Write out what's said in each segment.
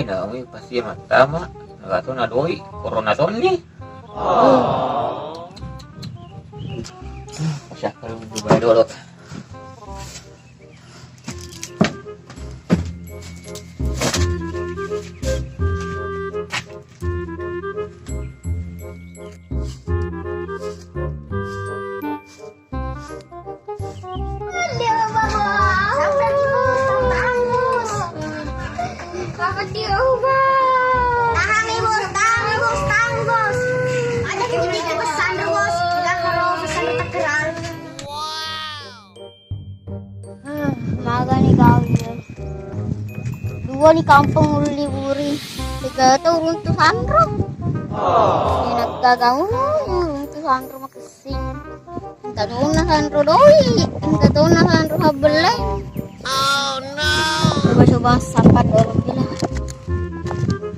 Dami pasti matama. Nagato na doy. Corona to ni. Pasya kalau berubah dulu. Maga nih kau ya. Dua di kampung liburin. Tiga turun tuh sandro. Enak gagau tuh sandro makasih. Minta dona sandro doi. Minta dona sandro habele. Oh no. Coba-coba sapat orang gila.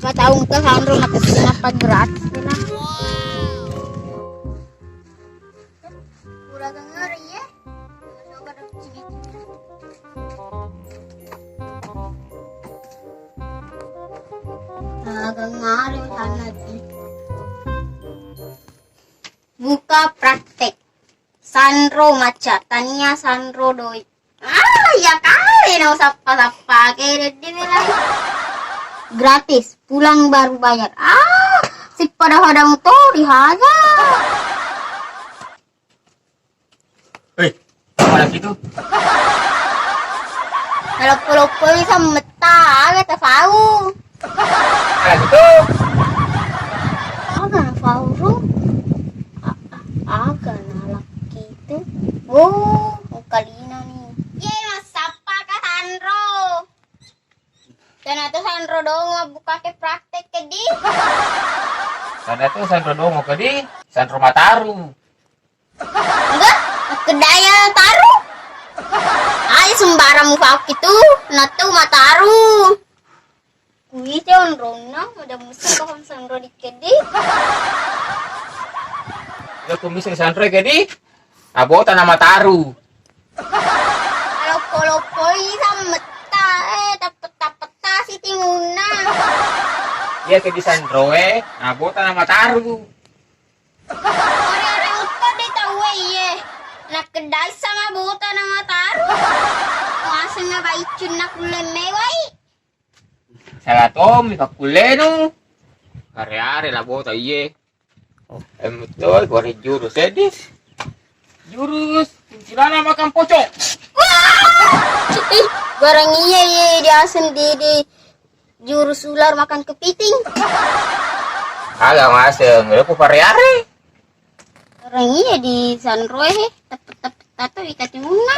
Gak tahu ke sandro makasih apa gratis gila. Udah denger ya. Coba dapet sini. Kemarin sana sih. Buka praktek. Sandro maca, tanya Sandro doi. Ya kali no sapa-sapa kere dibilang. Gratis, pulang baru bayar. Si pada hadang to dihajar. Mana gitu? Kalau sama meta, kita tahu. Gitu. Agak tahu. Agak nalak gitu. Oh, kalina nih. Ye, mas apa kah Sandro? Dan itu Sandro dong buka ke praktek ke di. Karena tuh Sandro dong mau ke di Sandro Mataru. Enggak, kedaya taruh. Ayo sembarang muka itu, natu mataru. Kui tion rona, ada musim kahon Sandro di kedi. Ya kumis Sandro kedi. Abota nama Mataru. Kalau poli sama meta, tapet si tinguna. Ya kedi Sandro abota nama Mataru. Orang itu deh tahu ye. Nak kedai sama bota nama taru. Masa nga ba icun nak lemewai? Salah tom ikakuleno. Kare-are la bota iye. Betul, gore jurus edis. Jurus kuntilanak makan pocong. Barang iya dia sendiri jurus ular makan kepiting. Kagak maseng, udah ku kare-are. Orang iya di Sandro tepet tato ikat muna.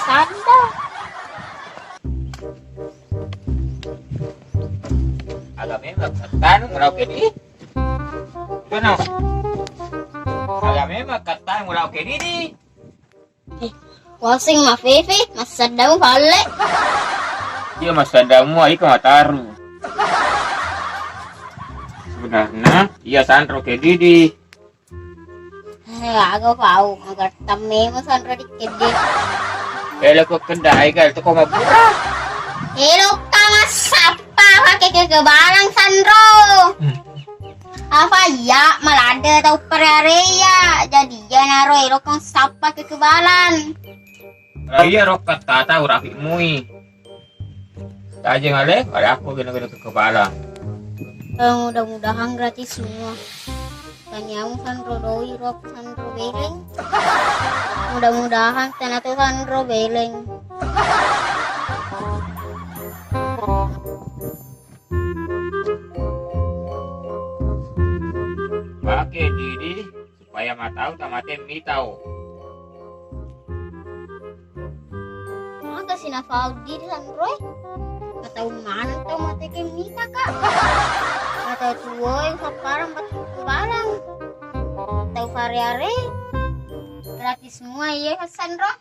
Sada. Agak memang ketan ngurau kedi. Mana? Agak memang ketan ngurau kedi di. Wasing ma Fefe, mas sadam pale. Dia masa damu ai ke Mataru. Sebenarnya iya Sandro kedi di. Agak tahu, agar tame mo Sandro di kede. Kalau ke kedai kal tu kau mabura. Hello ka masapa pakai kekebalan Sandro. Apa ya malada tau perarea. Jadi ya naro hello kang sapa kekebalan. Iya rokat tata urapi mui. Aja ngale, ada aku gini-gini kekebalan. Mudah-mudahan gratis semua. Tanyamu Sandro doi rok Sandro beleng. Mudah-mudahan tanah tuh Sandro beleng. Pakai diri supaya matau tamate mitau. Maka sinafau diri Sandro. Tahu mana tahu mati ke mita kak. Tahu tua yang sekarang batu barang. Tahu variare gratis semua ya Sandro.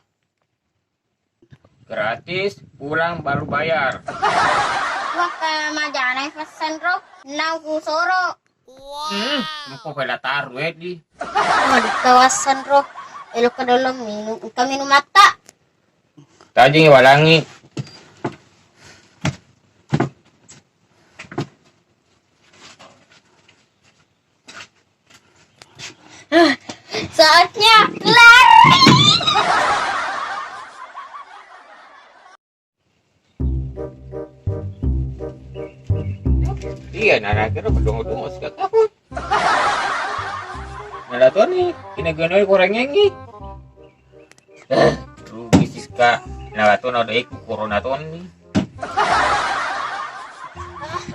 Gratis, pulang baru bayar. Wah, majana pesan ro. Nau kusoro. Muko pala taruh di. Di kawasan ro. Elok ka dalam minum. Kami minum mata. Tadi walangi. Saatnya lari. Iya, nana kira bedong-bedong sekali takut. Nana tuh nih, kina-kina kurang nyengi. Rugi sih kak. Nana tuh ada ikut corona tuh nih.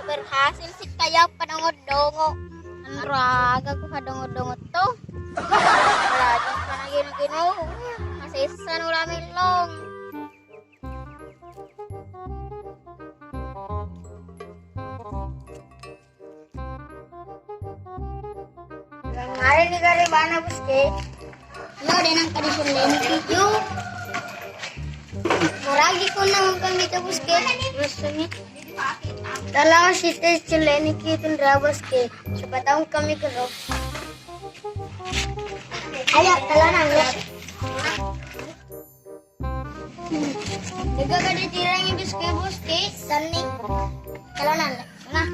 Berhasil sih kayak padongo-dongo. Anraga ko padongo-dongo to. Lagi pa na gino-gino. Masisan ulamin long. Ngare ni gare bana buske. No denang kadison leni yu. Moragi ko na kami to buske. Rasanya. Dalam sites chileni ki tun drivers ke. Siapa tahu kami kero. Ayo, telanan ya. Jaga kada tirang buske buske sani. Telanan. Nah.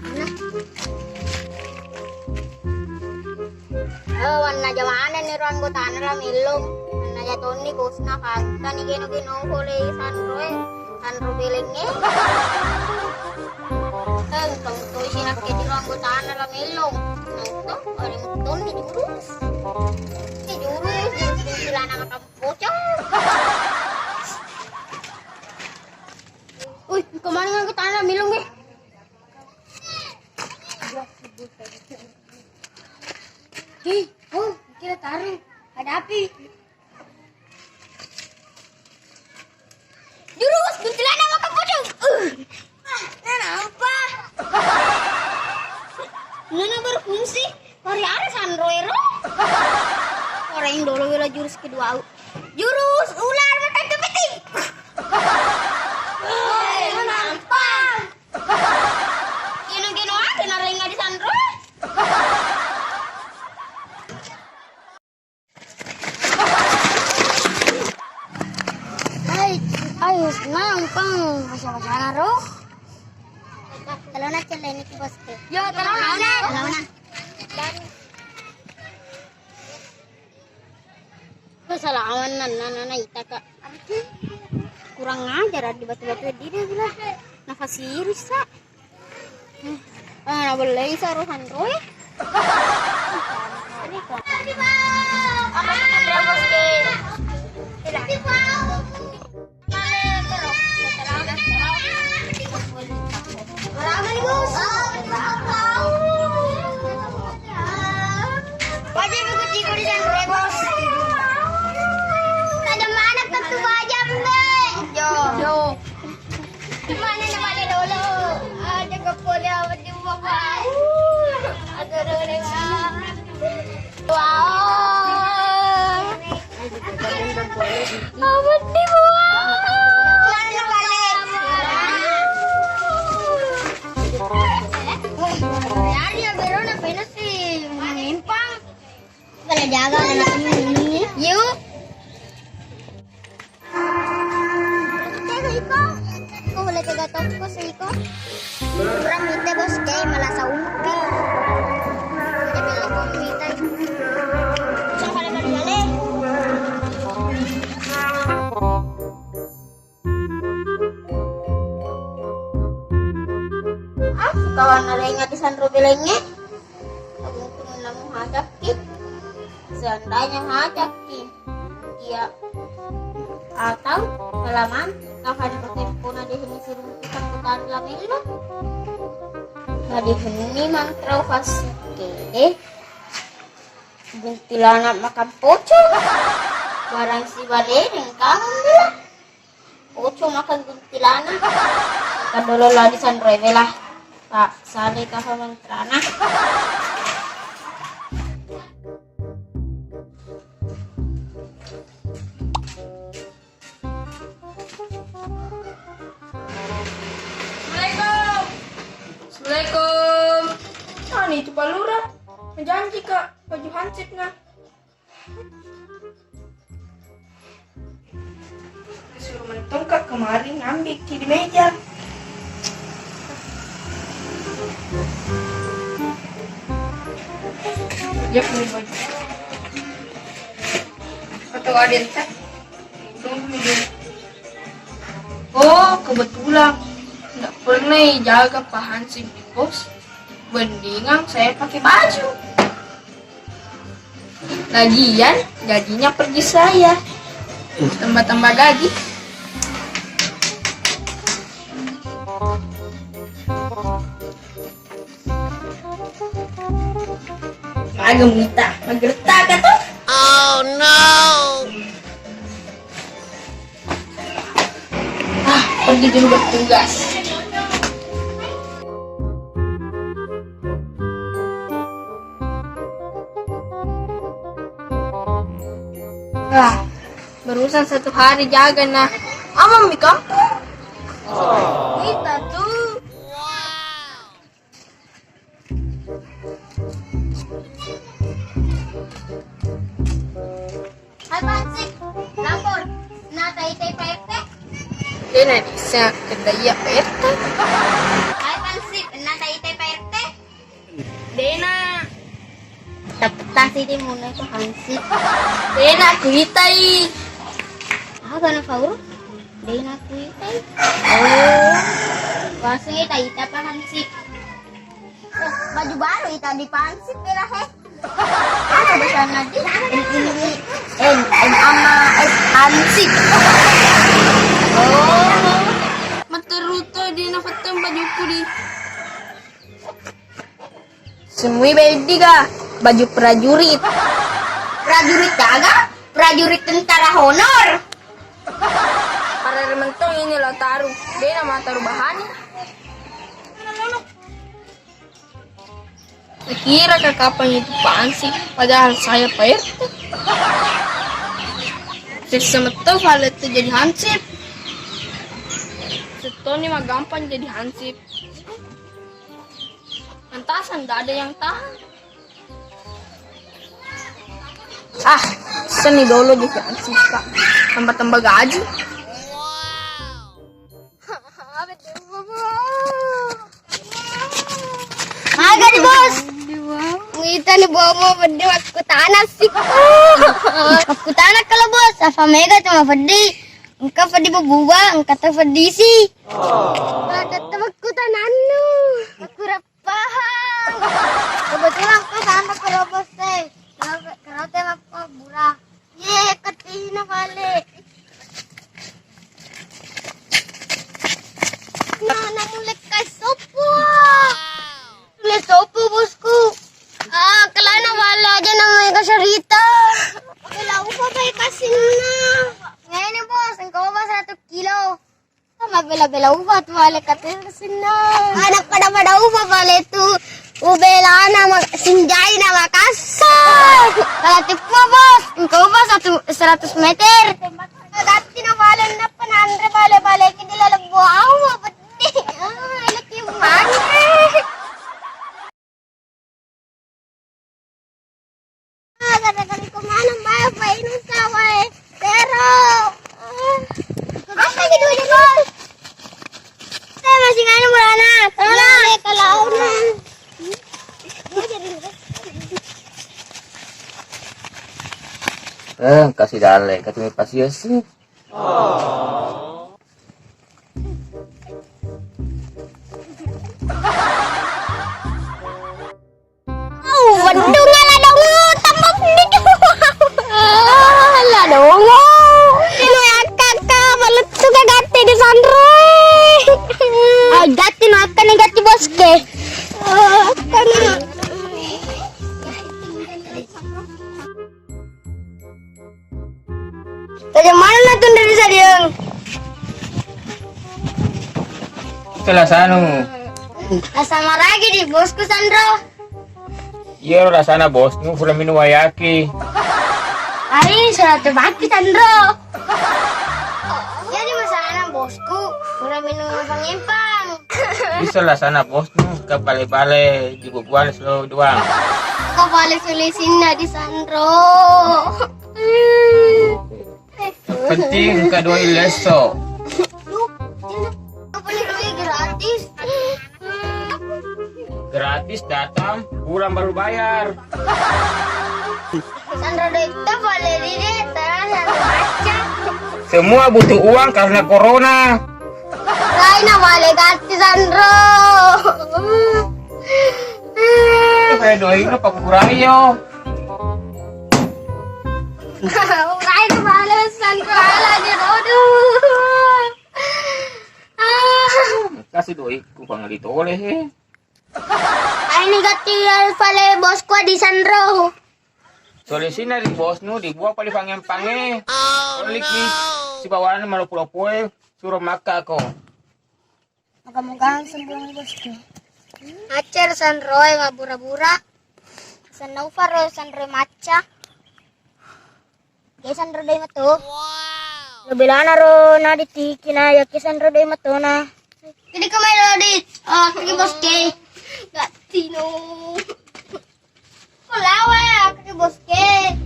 Oh, warna jamana ni ruang ko tanah la milong. Warna jatuh ni kusna kagta ni gino-gino hole sanro bilingnya. Kung tuwi sinakit di ruang ko tanah la milong. Nangto, paling ton ni jurus. Ni jurus sila na makampucho. Uy, kemana nga ko tanah la milong eh? Kira taruh. Ada api. Jurus, kuntilanak makan pocong. Nampak. Nana berfungsi. Hari-hari Sandroero. Orang yang dulu bila jurus kedua. Jurus ular makan kepiting. Nampak. Gino-gino aja naringa di Sandro. Ayos nampang masya-masya ro. Kalau nak celeni ki bosku. Yo, kalau nak. Dan kesalahan nana ita kak. Kurang ajar di batu-batu di dia gila. Nafas iris sa. Nah boleh saruhan roy. Ini kok. Apa yang bosku? Wajib ikut ikut di sana bos. Ada mana tentu wajib nih. Yo. Mana nama dulu? Ada kepala awak di bawah. Ada dulu. Wow. Awak di bawah. Jaga anak ini. Yuk. Tega iko. Ko wala tega toko sa iko. Kurang mite bos kay malah sa umpi. Ada bela ko mite. Sa kali. Kawan narenga di Sandro Belenge. Abang tuh namu hadap kit. Seandainya ngajak dia atau halaman akan bertempuna di sini suruh kita putar lamelo tadi ini mantra kasih buntilanak makan pocong barang si badeng kamu bilang pocong makan buntilanak kan dulu lah di Sandroe lah Pak Sale kahal mantrana. Pak Lurah menjanji Kak baju hansipnya. Disuruh mentong Kak kemarin ngambil di meja. Dia punya baju. Atau ada yang cek? Tunggu dulu. Oh, kebetulan nggak pernah jaga Pak Hansip di pos. Mendingan saya pakai baju. Lagian gajinya pergi saya. Tambah-tambah gaji. Agak minta, magerta kata. Oh no! Pergi dulu bertugas. Barusan 1 hari jaga nah. Aman di kampung. Kita tuh. Hai Pansik, lapor. Nah, tay-tay PRT. Dia nak bisa kedaya PRT. Hai Pansik, nah tay-tay PRT. Dena. Dapat nasi di muna itu Hansip. Dena kuitai. Apa na Fauro? Day na kuitay. Oh, kasi tay-tay pa Hansip. Oh, baju baru ita di Pansik kira he. Ano ba siya na di? N-A-S Hansip. Oh, materuto di nafatang bajuku di. Semui bedi ka, baju prajurit. Prajurit daga? Prajurit tentara honor. Para rementong ini lah taruh. Dia nama taruh bahannya. Kira kapan itu Pansip, padahal saya PRT. Sama tuh kalau itu jadi Hansip. Setoni mah gampang jadi Hansip. Pentasan nggak ada yang tahan. Seni dulu jadi Hansip Kak. Tambah-tambah gaji. Agak nih bos. Kita nih bawa mau pedih aku tanah sih. Aku tanah kalau bos. Apa mega cuma pedih. Engkau pedih berbuah, engkau tak pedih sih. Ada temanku tanahnu. Aku rapahang. Kebetulan aku sana kalau bos teh. Kalau teh apa burah. Ye, ketina balik. Nah, mulai kai sopo. Mulai sopo bosku. Kelana wala aja namanya kasyarita. Kala upa pa kasih na. Ngayon ni bos, engkau ba 1 kilo. Sama bela-bela upa tu wala kasih na. Anak pada upa wala tu. Ubela na sinjay na makasar. Kala tipo bos, engkau ba 100 meter. Dati na wala na panandre bale-bale kidila lagbuaw. Laki mana? Kata-kata kemana mbak? Painu kawai. Pero. Apa gitu aja bos? Saya masih ngani mulana. Tolong. Kalau Kasih dale, katumi pasio sih. Waduh ngalah dong, tambah pelik. Lah dong. Ini ya kakak, balut suka gati di sandro. Gati no akan gati boske. Dari mana tuh dari Sadiang? Itulah sanu. Sama lagi di bosku Sandro. Iya rasana bos, nu pura minu wayaki. Hari ini sudah terbagi Sandro. Jadi masalah bosku, udah minum pangempang. Bisa lah sana bos nu ke balai-balai juga gua lo doang. Kau balik sulisin na di Sandro. Penting ke doi leso. Kau balik doi gratis. Gratis datang, pulang baru bayar. Sandro doi kita boleh di desa Sandro baca. Semua butuh uang karena corona. Lain na boleh gratis Sandro. Kayak doi lu pakurangi yo. Lain na boleh Sandro lagi aduh. Kasih doi ku pangalito oleh he. Ay negati pala boss ko di Sandro. Solusi na di bos nu dibuang pali pange. Oliki si bawanan malu pulau-pulau suruh maka ko. Mudah-mudahan sembuh ni bos ko. Acer Sandro nga bura-bura. Sanaw faro Sandro macha. Kay Sandro day mato. Wow. Labilana ro na diti kinaya kay Sandro day mato na. Kini ka may rodit. Kay bos kay. Gatino. Kulawa kay bos kay.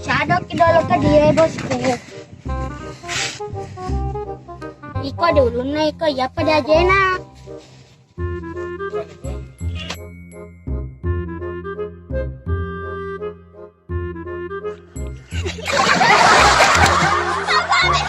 Shadow kidolo ka dia bos ko. Iko dulu na iko ya pada jena. Apa ni